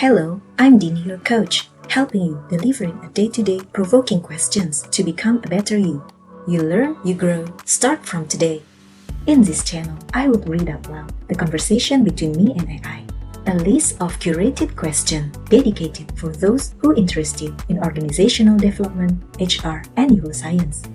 Hello, I'm Dini, your coach, helping you delivering a day-to-day provoking questions to become a better you. You learn, you grow, start from today. In this channel, I will read out loud the conversation between me and AI, a list of curated questions dedicated for those who are interested in organizational development, HR, and neuroscience.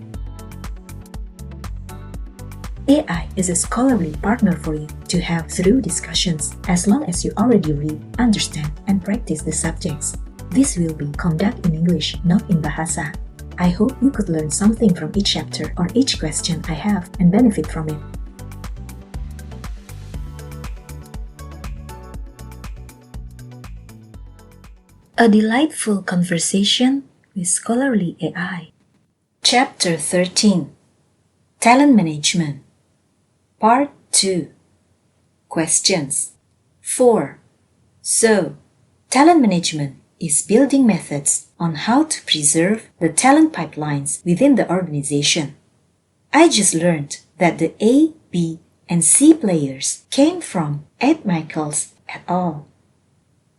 AI is a scholarly partner for you to have through discussions as long as you already read, understand, and practice the subjects. This will be conducted in English, not in Bahasa. I hope you could learn something from each chapter or each question I have and benefit from it. A delightful conversation with scholarly AI. Chapter 13. Talent Management. Part 2. Questions. 4. So, talent management is building methods on how to preserve the talent pipelines within the organization. I just learned that the A, B, and C players came from Ed Michaels et al.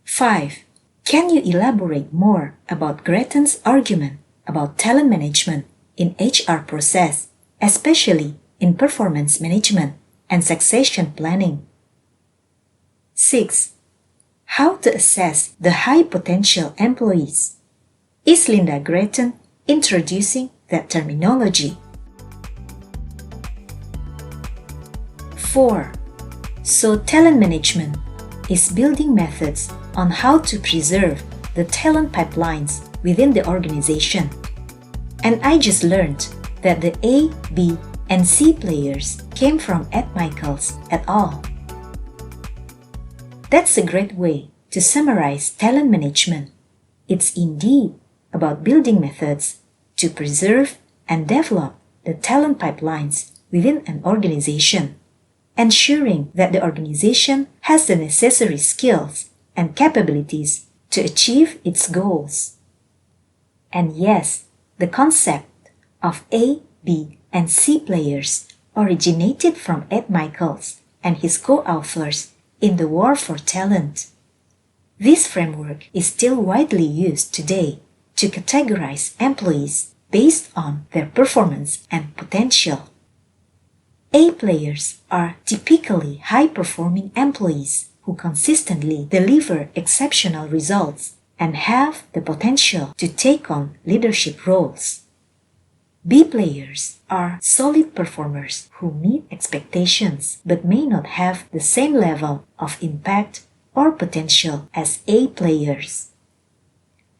5. Can you elaborate more about Gretton's argument about talent management in HR process, especially in performance management and succession planning? 6. How to assess the high potential employees? Is Linda Gretton introducing that terminology? 4. So talent management is building methods on how to preserve the talent pipelines within the organization. And I just learned that the A, B, and C players came from Ed Michaels et al. That's a great way to summarize talent management. It's indeed about building methods to preserve and develop the talent pipelines within an organization, ensuring that the organization has the necessary skills and capabilities to achieve its goals. And yes, the concept of A, B, and C players originated from Ed Michaels and his co-authors in The War for Talent. This framework is still widely used today to categorize employees based on their performance and potential. A players are typically high-performing employees who consistently deliver exceptional results and have the potential to take on leadership roles. B players are solid performers who meet expectations but may not have the same level of impact or potential as A players.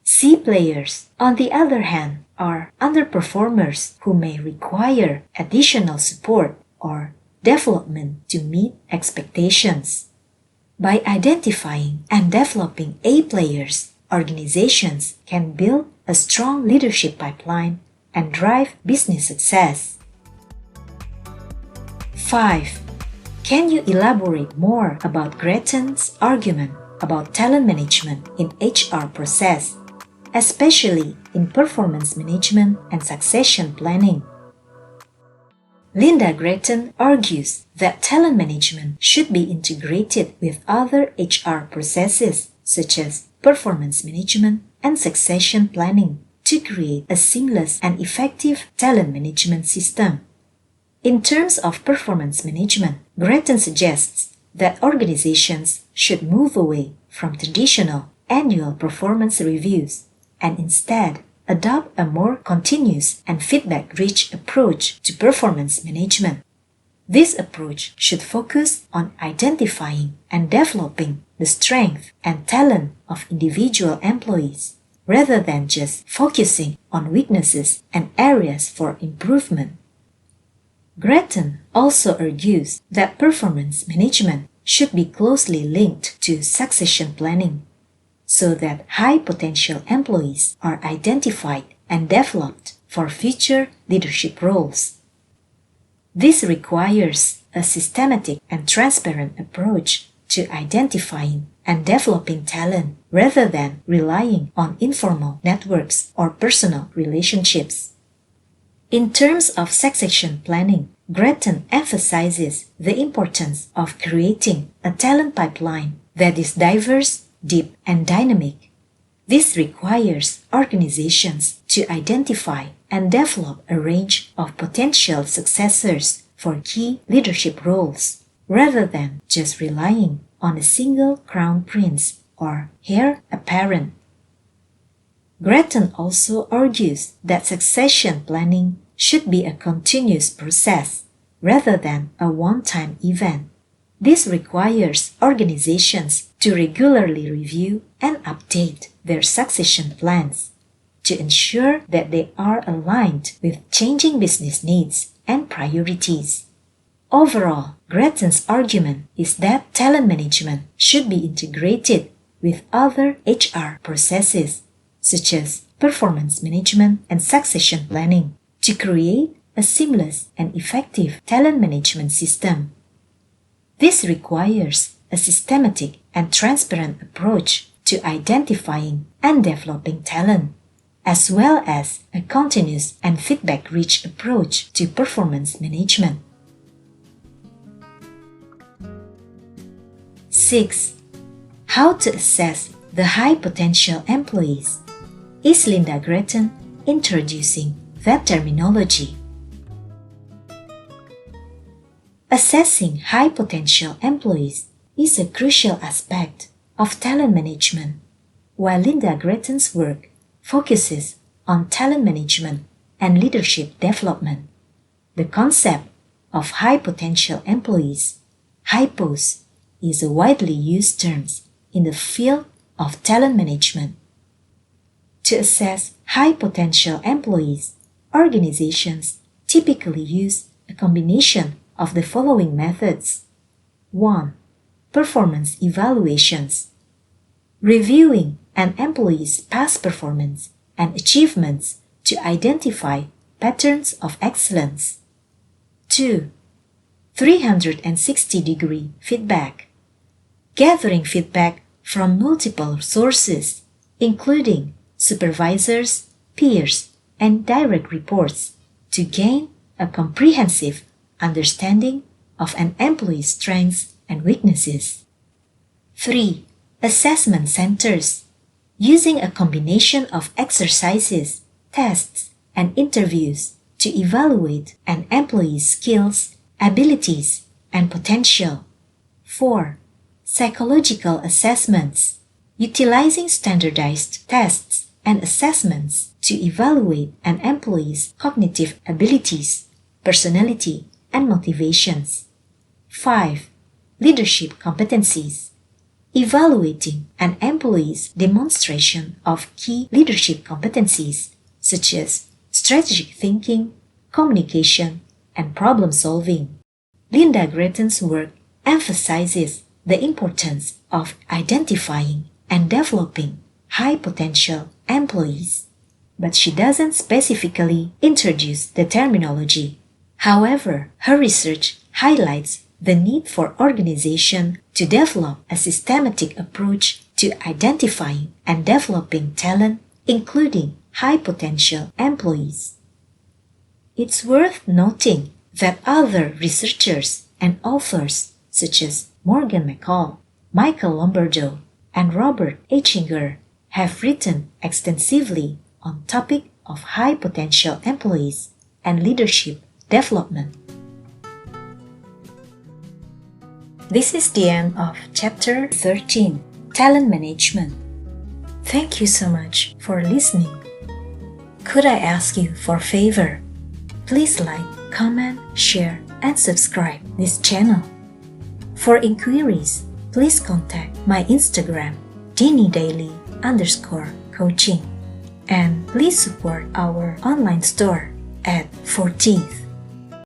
C players, on the other hand, are underperformers who may require additional support or development to meet expectations. By identifying and developing A players, organizations can build a strong leadership pipeline and drive business success. 5. Can you elaborate more about Gretton's argument about talent management in HR process, especially in performance management and succession planning? Linda Gretton argues that talent management should be integrated with other HR processes such as performance management and succession planning to create a seamless and effective talent management system. In terms of performance management, Gretton suggests that organizations should move away from traditional annual performance reviews and instead adopt a more continuous and feedback-rich approach to performance management. This approach should focus on identifying and developing the strength and talent of individual employees, rather than just focusing on weaknesses and areas for improvement. Gretton also argues that performance management should be closely linked to succession planning, so that high-potential employees are identified and developed for future leadership roles. This requires a systematic and transparent approach to identifying and developing talent rather than relying on informal networks or personal relationships. In terms of succession planning, Gretton emphasizes the importance of creating a talent pipeline that is diverse deep, and dynamic. This requires organizations to identify and develop a range of potential successors for key leadership roles, rather than just relying on a single crown prince or heir apparent. Grattan also argues that succession planning should be a continuous process rather than a one-time event. This requires organizations to regularly review and update their succession plans to ensure that they are aligned with changing business needs and priorities. Overall, Grattan's argument is that talent management should be integrated with other HR processes, such as performance management and succession planning, to create a seamless and effective talent management system. This requires a systematic and transparent approach to identifying and developing talent, as well as a continuous and feedback-rich approach to performance management. 6. How to assess the high-potential employees. Is Linda Grattan introducing that terminology? Assessing high-potential employees is a crucial aspect of talent management. While Linda Grattan's work focuses on talent management and leadership development, the concept of high-potential employees, HIPOs, is a widely used term in the field of talent management. To assess high-potential employees, organizations typically use a combination of the following methods. 1. Performance evaluations. Reviewing an employee's past performance and achievements to identify patterns of excellence. 2. 360-degree feedback. Gathering feedback from multiple sources, including supervisors, peers, and direct reports, to gain a comprehensive understanding of an employee's strengths and weaknesses. 3. Assessment centers. Using a combination of exercises, tests, and interviews to evaluate an employee's skills, abilities, and potential. 4. Psychological assessments. Utilizing standardized tests and assessments to evaluate an employee's cognitive abilities, personality, and motivations. 5. Leadership competencies. Evaluating an employee's demonstration of key leadership competencies, such as strategic thinking, communication, and problem solving. Linda Grattan's work emphasizes the importance of identifying and developing high-potential employees, but she doesn't specifically introduce the terminology. However, her research highlights the need for organizations to develop a systematic approach to identifying and developing talent, including high-potential employees. It's worth noting that other researchers and authors such as Morgan McCall, Michael Lombardo, and Robert Eichinger have written extensively on the topic of high-potential employees and leadership development. This is the end of Chapter 13, Talent Management. Thank you so much for listening. Could I ask you for a favor? Please like, comment, share, and subscribe this channel. For inquiries, please contact my Instagram, DiniDaily_coaching. And please support our online store at 14th.